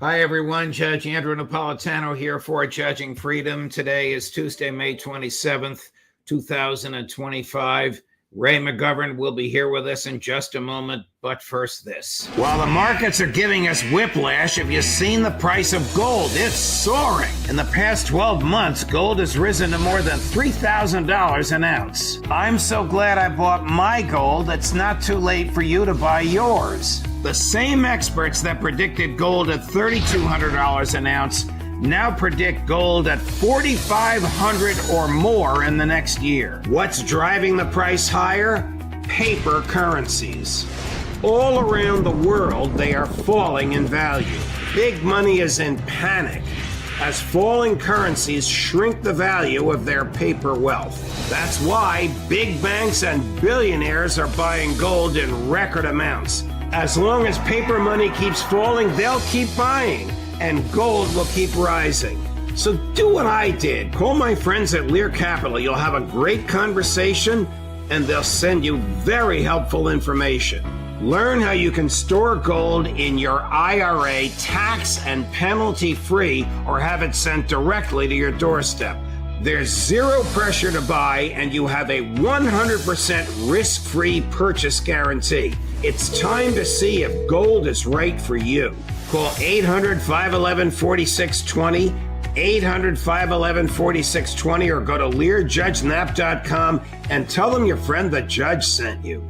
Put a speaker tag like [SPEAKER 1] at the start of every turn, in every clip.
[SPEAKER 1] Hi, everyone. Judge Andrew Napolitano here for Judging Freedom. Today is Tuesday, May 27th, 2025. Ray McGovern will be here with us in just a moment, but first this. While the markets are giving us whiplash, have you seen the price of gold? It's soaring. In the past 12 months, gold has risen to more than $3,000 an ounce. I'm so glad I bought my gold. It's not too late for you to buy yours. The same experts that predicted gold at $3,200 an ounce now predict gold at $4,500 or more in the next year. What's driving the price higher? Paper currencies. All around the world, they are falling in value. Big money is in panic as falling currencies shrink the value of their paper wealth. That's why big banks and billionaires are buying gold in record amounts. As long as paper money keeps falling, they'll keep buying, and gold will keep rising. So do what I did. Call my friends at Lear Capital. You'll have a great conversation, and they'll send you very helpful information. Learn how you can store gold in your IRA tax and penalty free, or have it sent directly to your doorstep. There's zero pressure to buy, and you have a 100% risk-free purchase guarantee. It's time to see if gold is right for you. Call 800-511-4620, 800-511-4620, or go to LearJudgeNap.com and tell them your friend the judge sent you.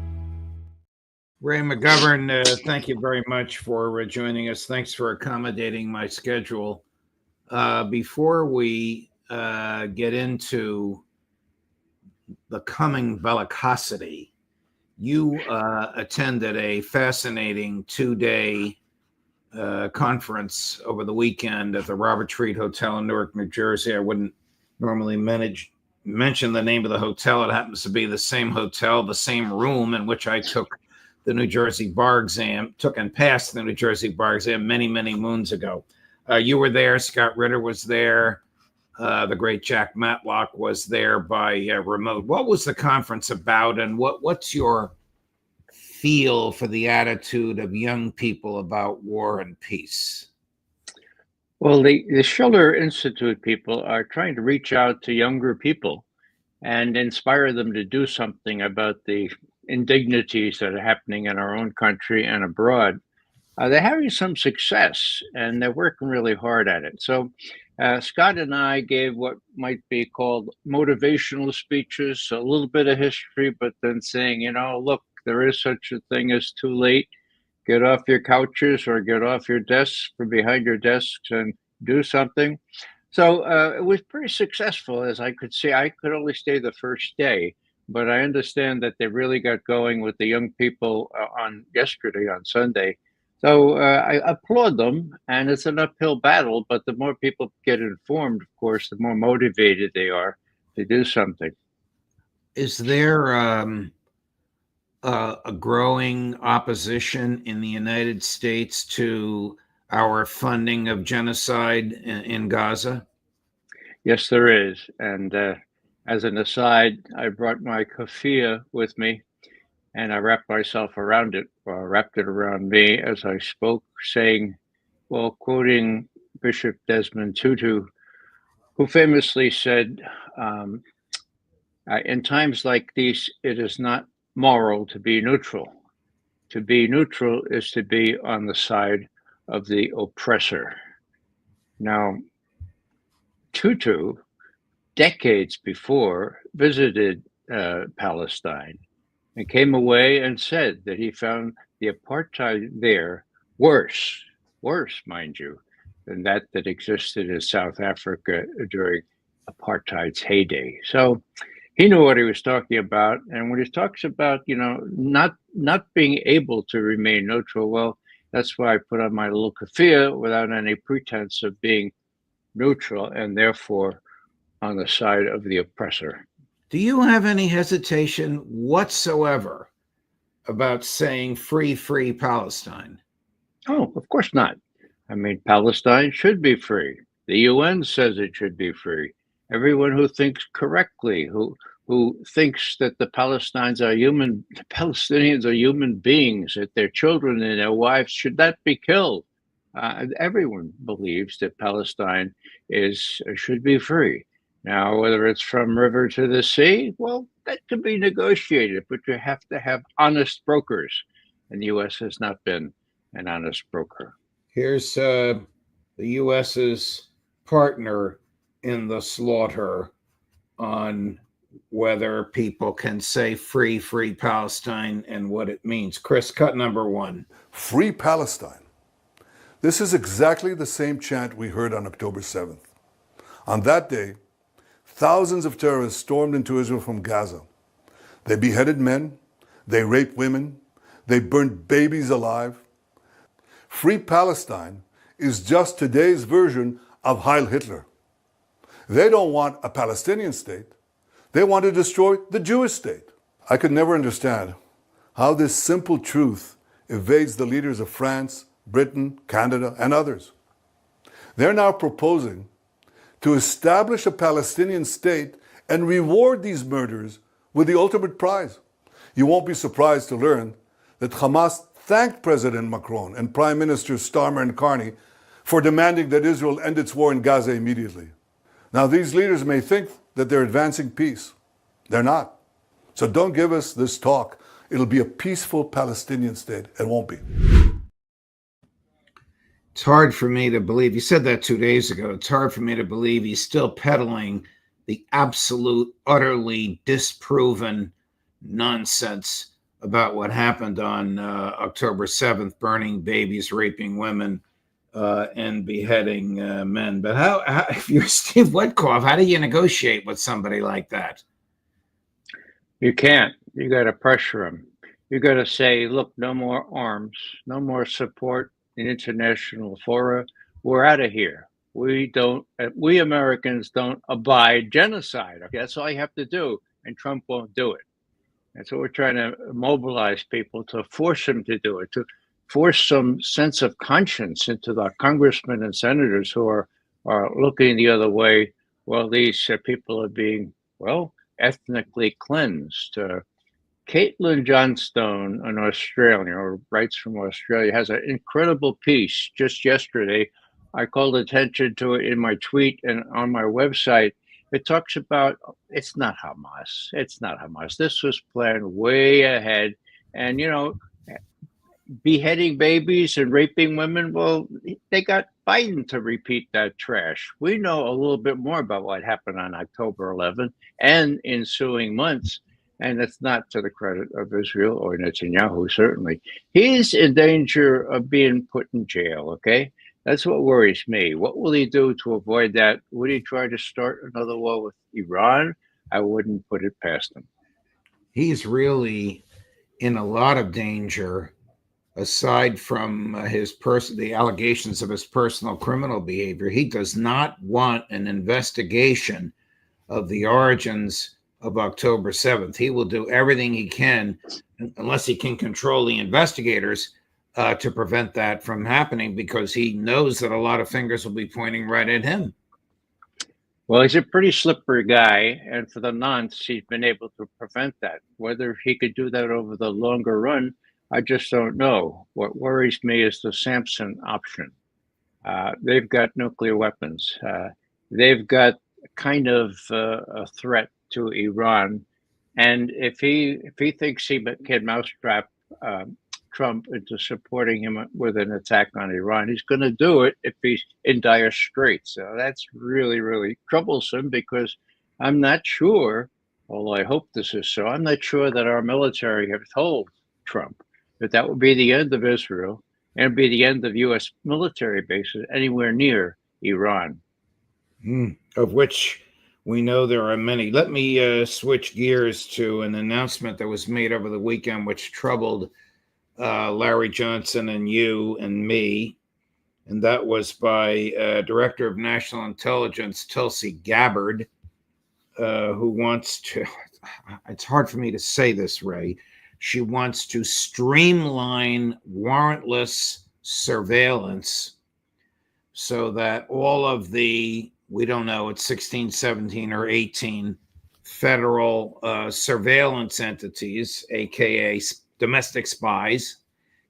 [SPEAKER 1] Ray McGovern, thank you very much for joining us. Thanks for accommodating my schedule. Before we get into the coming bellicosity, you attended a fascinating two-day conference over the weekend at the Robert Treat Hotel in Newark, New Jersey. I wouldn't normally mention the name of the hotel. It happens to be the same hotel, the same room in which I took the New Jersey bar exam, passed the New Jersey bar exam many, many moons ago. You were there. Scott Ritter was there. The great Jack Matlock was there by remote. What was the conference about, and what's your feel for the attitude of young people about war and peace?
[SPEAKER 2] Well, the Schiller Institute people are trying to reach out to younger people and inspire them to do something about the indignities that are happening in our own country and abroad. They're having some success, and they're working really hard at it. So Scott and I gave what might be called motivational speeches, a little bit of history, but then saying, look, there is such a thing as too late. Get off your couches or get off your desks from behind your desks and do something. So it was pretty successful, as I could see. I could only stay the first day, but I understand that they really got going with the young people on Sunday. So I applaud them, and it's an uphill battle, but the more people get informed, of course, the more motivated they are to do something.
[SPEAKER 1] Is there a growing opposition in the United States to our funding of genocide in Gaza?
[SPEAKER 2] Yes, there is. And as an aside, I brought my keffiyeh with me, and I wrapped myself around it, or wrapped it around me as I spoke, saying, well, quoting Bishop Desmond Tutu, who famously said, in times like these, it is not moral to be neutral. To be neutral is to be on the side of the oppressor. Now, Tutu, decades before, visited Palestine and came away and said that he found the apartheid there worse, mind you, than that existed in South Africa during apartheid's heyday. So he knew what he was talking about. And when he talks about, not being able to remain neutral, well, that's why I put on my little keffiyeh without any pretense of being neutral and therefore on the side of the oppressor.
[SPEAKER 1] Do you have any hesitation whatsoever about saying free Palestine?
[SPEAKER 2] Oh, of course not. I mean, Palestine should be free. The UN says it should be free. Everyone who thinks correctly, who thinks that the Palestinians are human beings, that their children and their wives should not be killed. Everyone believes that Palestine should be free. Now, whether it's from river to the sea, well, that can be negotiated, but you have to have honest brokers, and the U.S. has not been an honest broker.
[SPEAKER 1] Here's the U.S.'s partner in the slaughter on whether people can say free Palestine and what it means. Chris, cut number one.
[SPEAKER 3] Free Palestine. This is exactly the same chant we heard on October 7th. On that day, thousands of terrorists stormed into Israel from Gaza. They beheaded men, they raped women, they burned babies alive. Free Palestine is just today's version of Heil Hitler. They don't want a Palestinian state. They want to destroy the Jewish state. I could never understand how this simple truth evades the leaders of France, Britain, Canada, and others. They're now proposing to establish a Palestinian state and reward these murderers with the ultimate prize. You won't be surprised to learn that Hamas thanked President Macron and Prime Minister Starmer and Carney for demanding that Israel end its war in Gaza immediately. Now, these leaders may think that they're advancing peace. They're not. So don't give us this talk. It'll be a peaceful Palestinian state. It won't be.
[SPEAKER 1] It's hard for me to believe. You said that 2 days ago. It's hard for me to believe he's still peddling the absolute, utterly disproven nonsense about what happened on October 7th, burning babies, raping women, and beheading men. But how, if you're Steve Witkoff, how do you negotiate with somebody like that?
[SPEAKER 2] You can't. You got to pressure them. You got to say, look, no more arms, no more support in international fora. We're out of here. We Americans don't abide genocide. Okay, that's all you have to do. And Trump won't do it. And so we're trying to mobilize people to force him to do it, to force some sense of conscience into the congressmen and senators who are looking the other way while these people are being, well, ethnically cleansed. Caitlin Johnstone in Australia, or writes from Australia, has an incredible piece just yesterday. I called attention to it in my tweet and on my website. It talks about it's not Hamas. It's not Hamas. This was planned way ahead. And, you know, beheading babies and raping women, well, they got Biden to repeat that trash. We know a little bit more about what happened on October 11th and ensuing months. And it's not to the credit of Israel or Netanyahu, certainly. He's in danger of being put in jail, okay? That's what worries me. What will he do to avoid that? Would he try to start another war with Iran? I wouldn't put it past him.
[SPEAKER 1] He's really in a lot of danger, aside from the allegations of his personal criminal behavior. He does not want an investigation of the origins of October 7th. He will do everything he can, unless he can control the investigators, to prevent that from happening, because he knows that a lot of fingers will be pointing right at him.
[SPEAKER 2] Well, he's a pretty slippery guy, and for the nonce, he's been able to prevent that. Whether he could do that over the longer run, I just don't know. What worries me is the Samson option. They've got nuclear weapons. They've got kind of a threat to Iran, and if he thinks he can mousetrap Trump into supporting him with an attack on Iran, he's going to do it if he's in dire straits. So that's really, really troublesome, because I'm not sure, although I hope this is so, I'm not sure that our military have told Trump that would be the end of Israel and be the end of U.S. military bases anywhere near Iran.
[SPEAKER 1] Of which we know there are many. Let me switch gears to an announcement that was made over the weekend, which troubled Larry Johnson and you and me, and that was by Director of National Intelligence Tulsi Gabbard, who wants to, it's hard for me to say this, Ray, she wants to streamline warrantless surveillance so that all of the, we don't know, it's 16, 17, or 18 federal surveillance entities, aka domestic spies,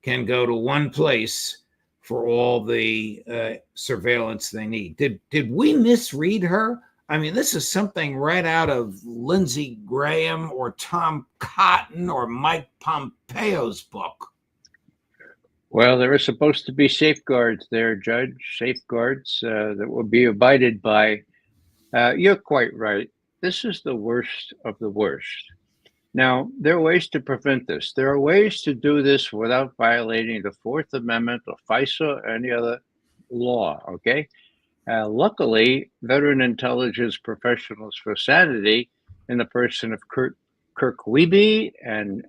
[SPEAKER 1] can go to one place for all the surveillance they need. Did we misread her? I mean, this is something right out of Lindsey Graham or Tom Cotton or Mike Pompeo's book.
[SPEAKER 2] Well, there are supposed to be safeguards there, Judge, safeguards that will be abided by. You're quite right. This is the worst of the worst. Now, there are ways to prevent this. There are ways to do this without violating the Fourth Amendment or FISA or any other law, okay? Luckily, veteran intelligence professionals for sanity, in the person of Kirk Wiebe and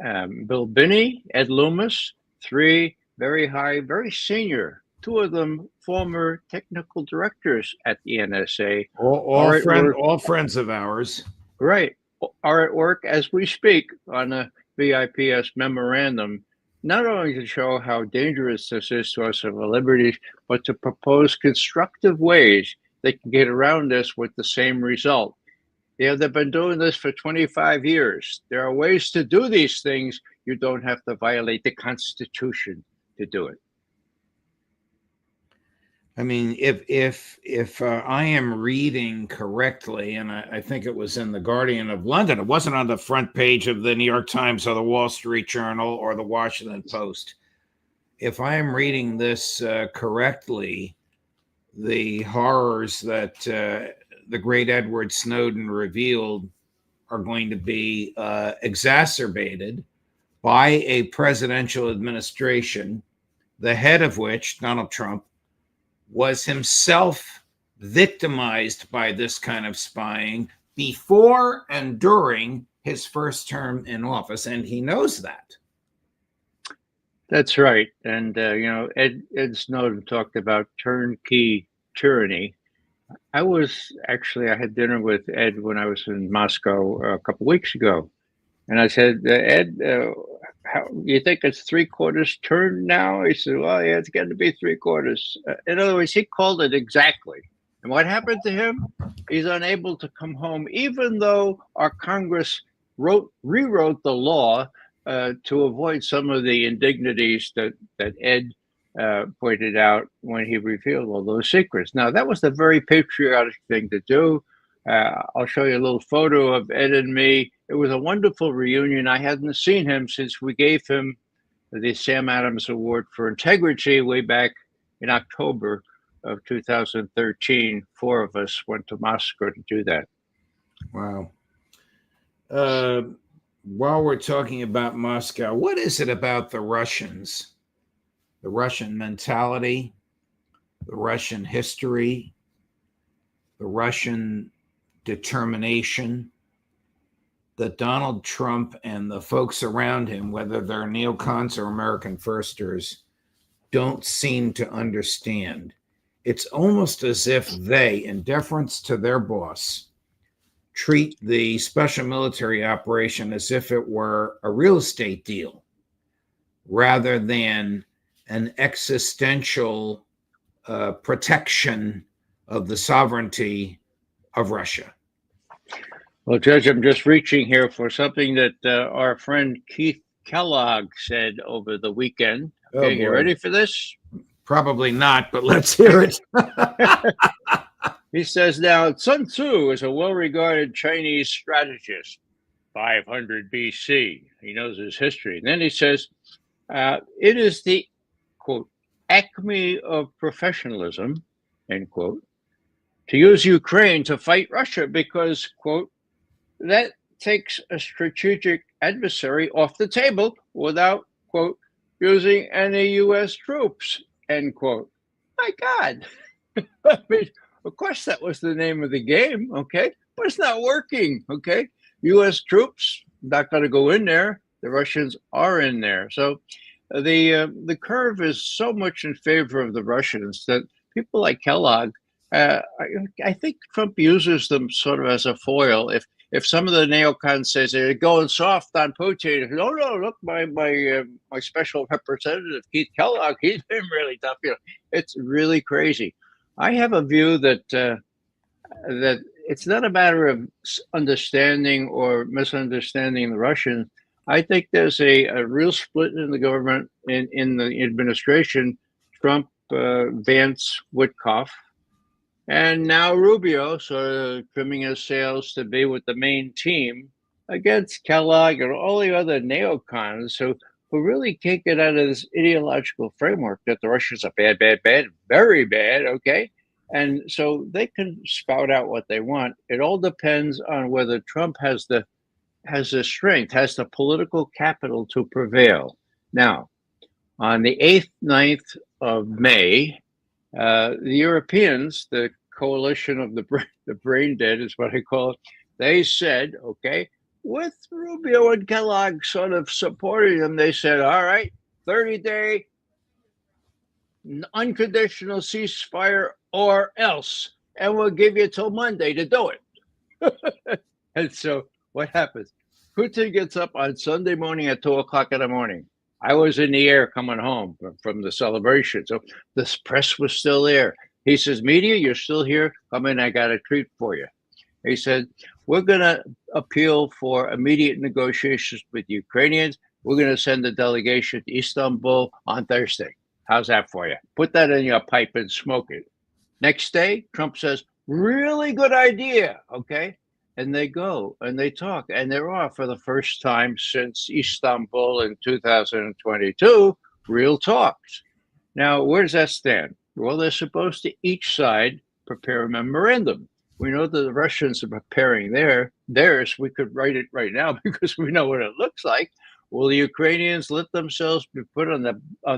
[SPEAKER 2] Bill Binney, Ed Loomis, three very high, very senior, two of them former technical directors at the NSA.
[SPEAKER 1] All friends of ours.
[SPEAKER 2] Right. Are at work as we speak on a VIPS memorandum, not only to show how dangerous this is to our civil liberties, but to propose constructive ways they can get around this with the same result. They've been doing this for 25 years. There are ways to do these things. You don't have to violate the Constitution to do it.
[SPEAKER 1] I mean, if I am reading correctly, and I think it was in the Guardian of London, it wasn't on the front page of the New York Times or the Wall Street Journal or the Washington Post. If I am reading this correctly, the horrors that the great Edward Snowden revealed are going to be exacerbated by a presidential administration, the head of which, Donald Trump, was himself victimized by this kind of spying before and during his first term in office, and he knows that.
[SPEAKER 2] That's right. And, Ed Snowden talked about turnkey tyranny. I had dinner with Ed when I was in Moscow a couple of weeks ago. And I said, Ed, how you think it's 3/4 turned now? He said, well, yeah, it's going to be 3/4. In other words, he called it exactly. And what happened to him? He's unable to come home, even though our Congress rewrote the law to avoid some of the indignities that Ed pointed out when he revealed all those secrets. Now, that was the very patriotic thing to do. I'll show you a little photo of Ed and me. It was a wonderful reunion. I hadn't seen him since we gave him the Sam Adams Award for Integrity way back in October of 2013. Four of us went to Moscow to do that.
[SPEAKER 1] Wow. While we're talking about Moscow, what is it about the Russians, the Russian mentality, the Russian history, the Russian determination, that Donald Trump and the folks around him, whether they're neocons or American firsters, don't seem to understand? It's almost as if they, in deference to their boss, treat the special military operation as if it were a real estate deal rather than an existential protection of the sovereignty of Russia.
[SPEAKER 2] Well, Judge, I'm just reaching here for something that our friend Keith Kellogg said over the weekend. Okay, you ready for this?
[SPEAKER 1] Probably not, but let's hear it.
[SPEAKER 2] He says, now, Sun Tzu is a well-regarded Chinese strategist, 500 BC. He knows his history. And then he says, it is the, quote, acme of professionalism, end quote, to use Ukraine to fight Russia because, quote, that takes a strategic adversary off the table without, quote, using any U.S. troops, end quote. My God. I mean, of course, that was the name of the game, okay? But it's not working, okay? U.S. troops not going to go in there. The Russians are in there. So the curve is so much in favor of the Russians that people like Kellogg, I think Trump uses them sort of as a foil. If some of the neocons says they're going soft on Putin, no, look, my special representative Keith Kellogg, he's been really tough. It's really crazy. I have a view that that it's not a matter of understanding or misunderstanding the Russians. I think there's a real split in the government, in the administration. Trump Vance, Witkoff, and now Rubio sort of trimming his sails to be with the main team against Kellogg and all the other neocons who really can't get out of this ideological framework that the Russians are bad, bad, bad, very bad, okay? And so they can spout out what they want. It all depends on whether Trump has the strength, has the political capital to prevail. Now, on the 8th, 9th of May, the Europeans, the coalition of the brain dead is what I call it, they said, okay, with Rubio and Kellogg sort of supporting them, they said, all right, 30-day unconditional ceasefire or else, and we'll give you till Monday to do it. And so what happens? Putin gets up on Sunday morning at 2:00 in the morning. I was in the air coming home from the celebration. So this press was still there. He says, media, you're still here? Come in, I got a treat for you. He said, we're going to appeal for immediate negotiations with Ukrainians. We're going to send a delegation to Istanbul on Thursday. How's that for you? Put that in your pipe and smoke it. Next day, Trump says, really good idea, okay? And they go and they talk, and there are, for the first time since Istanbul in 2022, real talks. Now, where does that stand? Well, they're supposed to each side prepare a memorandum. We know that the Russians are preparing theirs. We could write it right now because we know what it looks like. Will the Ukrainians let themselves be put on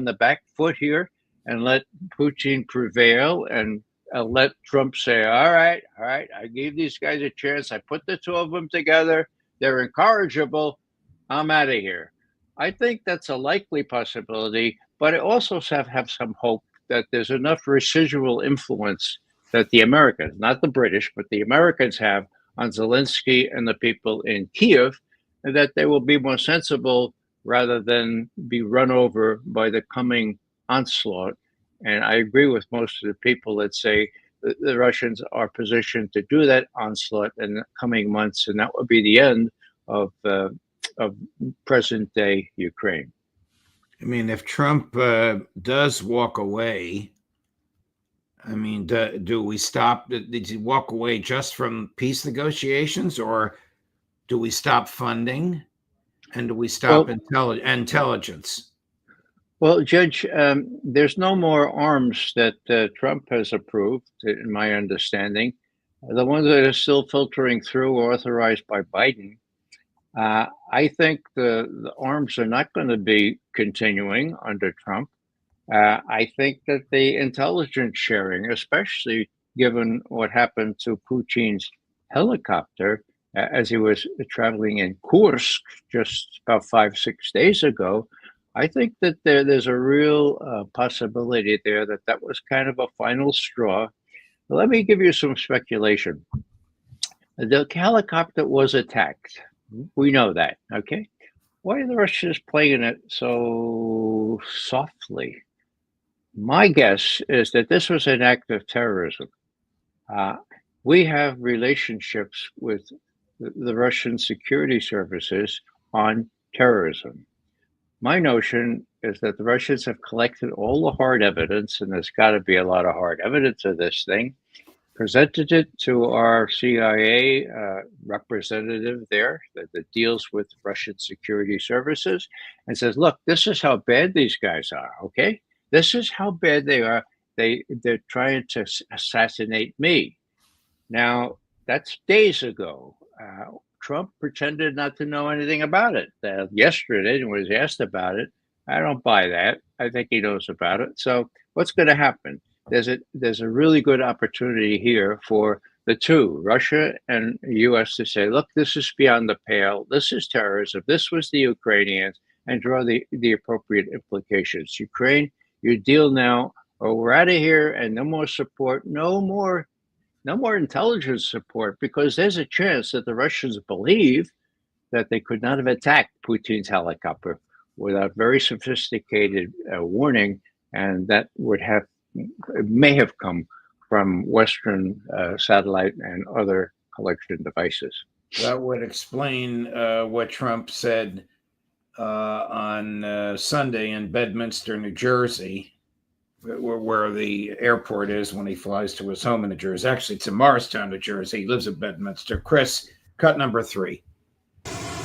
[SPEAKER 2] the back foot here and let Putin prevail and let Trump say, all right, I gave these guys a chance. I put the two of them together. They're incorrigible. I'm out of here. I think that's a likely possibility, but I also have some hope that there's enough residual influence that the Americans, not the British, but the Americans have on Zelensky and the people in Kiev, and that they will be more sensible rather than be run over by the coming onslaught. And I agree with most of the people that say that the Russians are positioned to do that onslaught in the coming months, and that would be the end of present-day Ukraine.
[SPEAKER 1] I mean, if Trump does walk away, I mean, do we stop? Did he walk away just from peace negotiations, or do we stop funding, and do we stop intelligence?
[SPEAKER 2] Well, Judge, there's no more arms that Trump has approved, in my understanding. The ones that are still filtering through are authorized by Biden. I think the arms are not going to be continuing under Trump. I think that the intelligence sharing, especially given what happened to Putin's helicopter as he was traveling in Kursk just about 5-6 days ago, I think that there's a real possibility there that was kind of a final straw. Let me give you some speculation. The helicopter was attacked. We know that, okay? Why are the Russians playing it so softly? My guess is that this was an act of terrorism. We have relationships with the Russian security services on terrorism. My notion is that the Russians have collected all the hard evidence, and there's got to be a lot of hard evidence of this thing, presented it to our CIA representative there that deals with Russian security services, and says, look, this is how bad these guys are, okay? This is how bad they are. They're trying to assassinate me. Now, that's days ago. Trump pretended not to know anything about it. Yesterday, when he was asked about it, I don't buy that. I think he knows about it. So what's going to happen? There's a really good opportunity here for the two, Russia and the U.S., to say, look, this is beyond the pale. This is terrorism. This was the Ukrainians, and draw the appropriate implications. Ukraine, you deal now, or we're out of here, and no more support, no more intelligence support, because there's a chance that the Russians believe that they could not have attacked Putin's helicopter without very sophisticated warning, and that may have come from Western satellite and other collection devices.
[SPEAKER 1] That would explain what Trump said on Sunday in Bedminster, New Jersey, where the airport is when he flies to his home in New Jersey. Actually, it's in Morristown, New Jersey. He lives in Bedminster. Chris, cut number 3.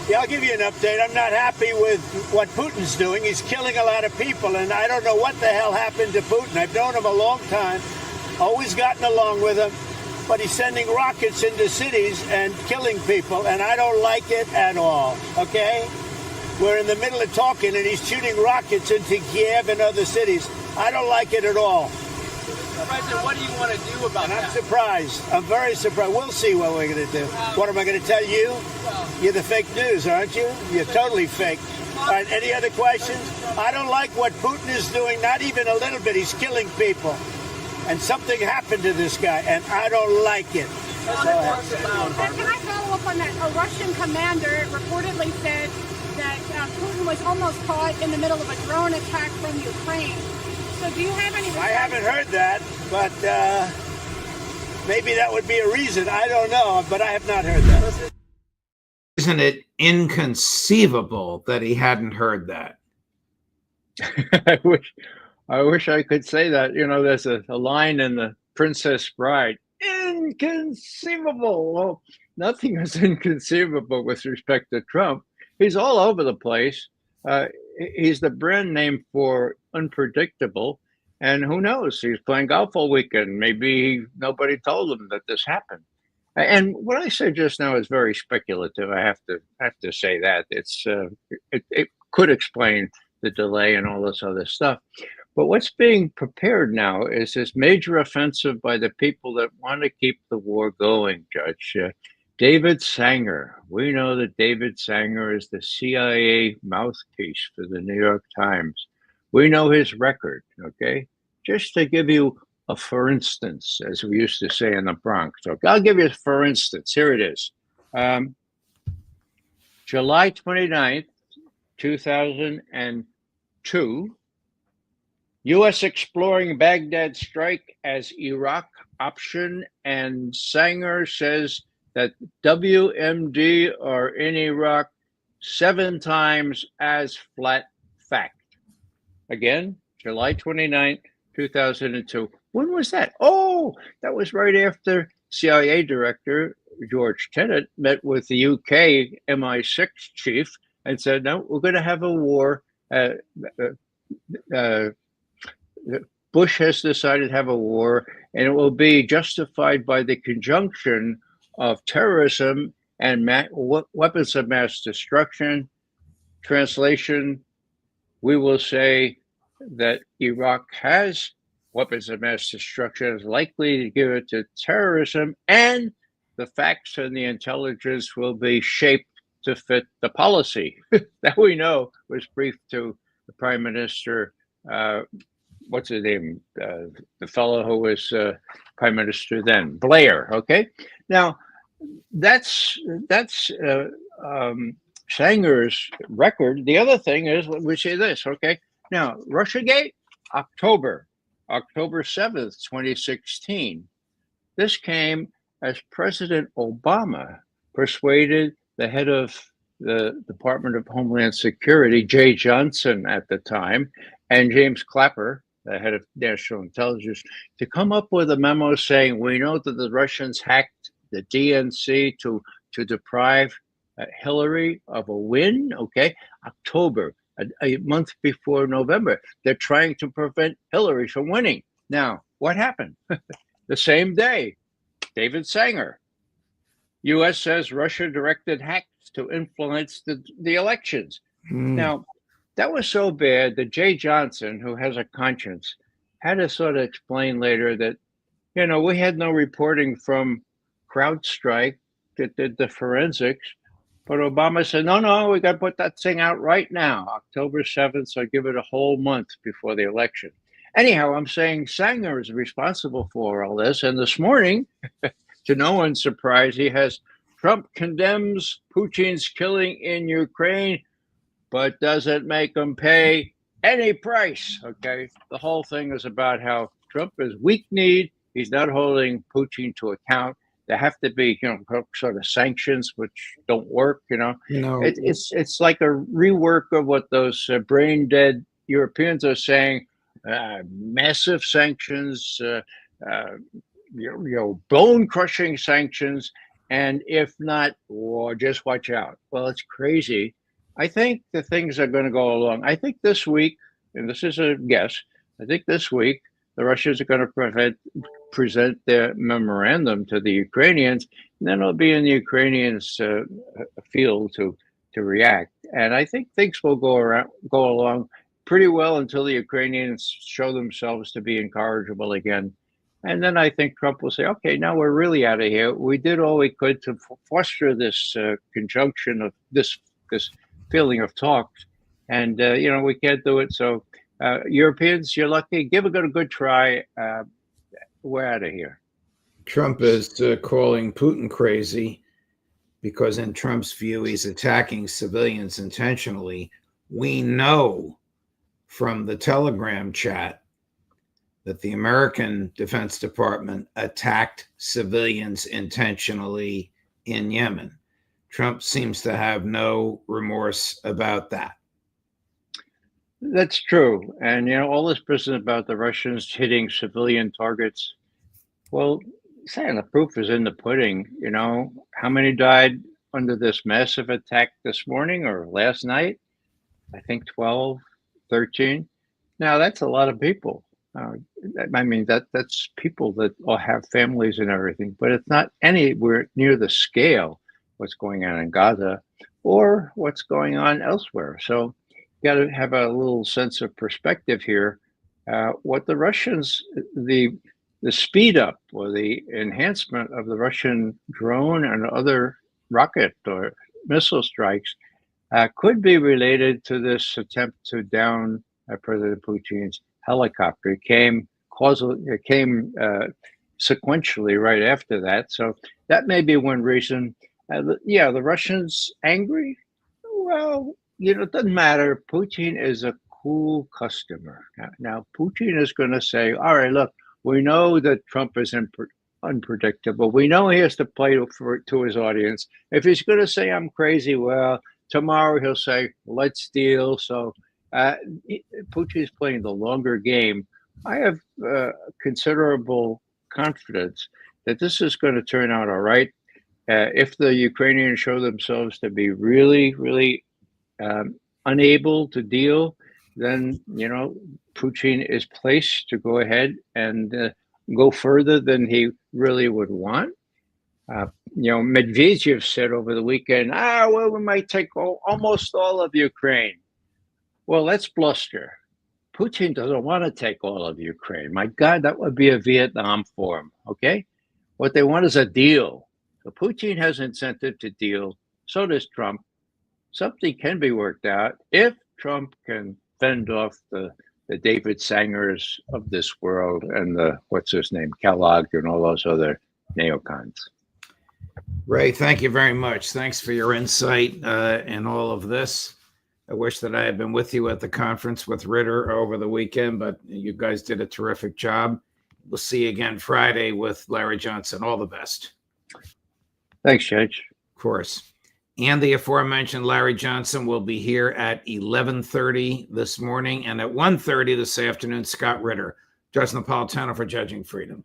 [SPEAKER 4] Yeah, I'll give you an update. I'm not happy with what Putin's doing. He's killing a lot of people, and I don't know what the hell happened to Putin. I've known him a long time, always gotten along with him, but he's sending rockets into cities and killing people, and I don't like it at all, okay? We're in the middle of talking, and he's shooting rockets into Kiev and other cities. I don't like it at all.
[SPEAKER 5] President, what do you want to do about that?
[SPEAKER 4] I'm surprised. I'm very surprised. We'll see what we're going to do. What am I going to tell you? You're the fake news, aren't you? You're totally fake. All right, any other questions? I don't like what Putin is doing, not even a little bit. He's killing people. And something happened to this guy, and I don't like it. That's all I have to say.
[SPEAKER 6] Can I follow up on that? A Russian commander reportedly said that Putin was almost caught in the middle of a drone attack from Ukraine. So do you have any...
[SPEAKER 4] I haven't heard that, but maybe that would be a reason. I don't know, but I have not heard that.
[SPEAKER 1] Isn't it inconceivable that he hadn't heard that?
[SPEAKER 2] I wish I could say that. You know, there's a line in The Princess Bride. Inconceivable. Well, nothing is inconceivable with respect to Trump. He's all over the place. He's the brand name for unpredictable. And who knows? He's playing golf all weekend. Maybe nobody told him that this happened. And what I said just now is very speculative. I have to say that it could explain the delay and all this other stuff. But what's being prepared now is this major offensive by the people that want to keep the war going, Judge. David Sanger. We know that David Sanger is the CIA mouthpiece for the New York Times. We know his record, okay? Just to give you a for instance, as we used to say in the Bronx. So I'll give you a for instance. Here it is. July 29th, 2002, U.S. exploring Baghdad strike as Iraq option, and Sanger says that WMD are in Iraq 7 times as flat fact. Again, July 29th, 2002. When was that? Oh, that was right after CIA Director George Tenet met with the UK MI6 chief and said, no, we're going to have a war. Bush has decided to have a war, and it will be justified by the conjunction of terrorism and weapons of mass destruction. Translation, we will say that Iraq has weapons of mass destruction, is likely to give it to terrorism, and the facts and the intelligence will be shaped to fit the policy. That we know was briefed to the Prime Minister, what's his name? The fellow who was Prime Minister then, Blair, okay? Now, that's Sanger's record. The other thing is, we say this, okay? Now, Russiagate, October 7th, 2016. This came as President Obama persuaded the head of the Department of Homeland Security, Jay Johnson at the time, and James Clapper, the head of National Intelligence, to come up with a memo saying, we know that the Russians hacked the DNC to deprive Hillary of a win, okay? October, a month before November. They're trying to prevent Hillary from winning. Now, what happened? The same day, David Sanger. U.S. says Russia directed hacks to influence the elections. Now, that was so bad that Jay Johnson, who has a conscience, had to sort of explain later that, you know, we had no reporting from CrowdStrike that did the forensics. But Obama said, no, we got to put that thing out right now, October 7th, so give it a whole month before the election. Anyhow, I'm saying Sanger is responsible for all this. And this morning, to no one's surprise, he has Trump condemns Putin's killing in Ukraine, but doesn't make him pay any price, okay? The whole thing is about how Trump is weak-kneed. He's not holding Putin to account. There have to be, you know, sort of sanctions which don't work. You know, it's like a rework of what those brain dead Europeans are saying. massive sanctions, bone-crushing sanctions, and if not, war, just watch out. Well, it's crazy. I think the things are going to go along. I think this week, and this is a guess, I think this week the Russians are going to present their memorandum to the Ukrainians, and then it'll be in the Ukrainians' field to react. And I think things will go along pretty well until the Ukrainians show themselves to be incorrigible again. And then I think Trump will say, okay, now we're really out of here. We did all we could to foster this conjunction of this feeling of talk. And, we can't do it. So Europeans, you're lucky. Give it a good try. We're out of here.
[SPEAKER 1] Trump is calling Putin crazy because in Trump's view, he's attacking civilians intentionally. We know from the Telegram chat that the American Defense Department attacked civilians intentionally in Yemen. Trump seems to have no remorse about that.
[SPEAKER 2] That's true. And, all this business about the Russians hitting civilian targets, well, saying the proof is in the pudding. How many died under this massive attack this morning or last night? I think 12, 13. Now, that's a lot of people. That's people that all have families and everything, but it's not anywhere near the scale what's going on in Gaza or what's going on elsewhere. So you got to have a little sense of perspective here. What the Russians, the speed up or the enhancement of the Russian drone and other rocket or missile strikes could be related to this attempt to down President Putin's helicopter. It came sequentially right after that. So that may be one reason. The Russians angry? Well, it doesn't matter. Putin is a cool customer. Now Putin is going to say, all right, look, we know that Trump is unpredictable. We know he has to play to his audience. If he's going to say I'm crazy, well, tomorrow he'll say, let's deal. So Putin's playing the longer game. I have considerable confidence that this is going to turn out all right. If the Ukrainians show themselves to be really, really unable to deal, then, Putin is placed to go ahead and go further than he really would want. Medvedev said over the weekend, we might take almost all of Ukraine. Well, that's bluster. Putin doesn't want to take all of Ukraine. My God, that would be a Vietnam for him, okay? What they want is a deal. So Putin has incentive to deal. So does Trump. Something can be worked out if Trump can fend off the David Sangers of this world and Kellogg and all those other neocons.
[SPEAKER 1] Ray, thank you very much. Thanks for your insight in all of this. I wish that I had been with you at the conference with Ritter over the weekend, but you guys did a terrific job. We'll see you again Friday with Larry Johnson. All the best.
[SPEAKER 2] Thanks, Judge.
[SPEAKER 1] Of course. And the aforementioned Larry Johnson will be here at 11:30 this morning and at 1:30 this afternoon, Scott Ritter, Judge Napolitano for Judging Freedom.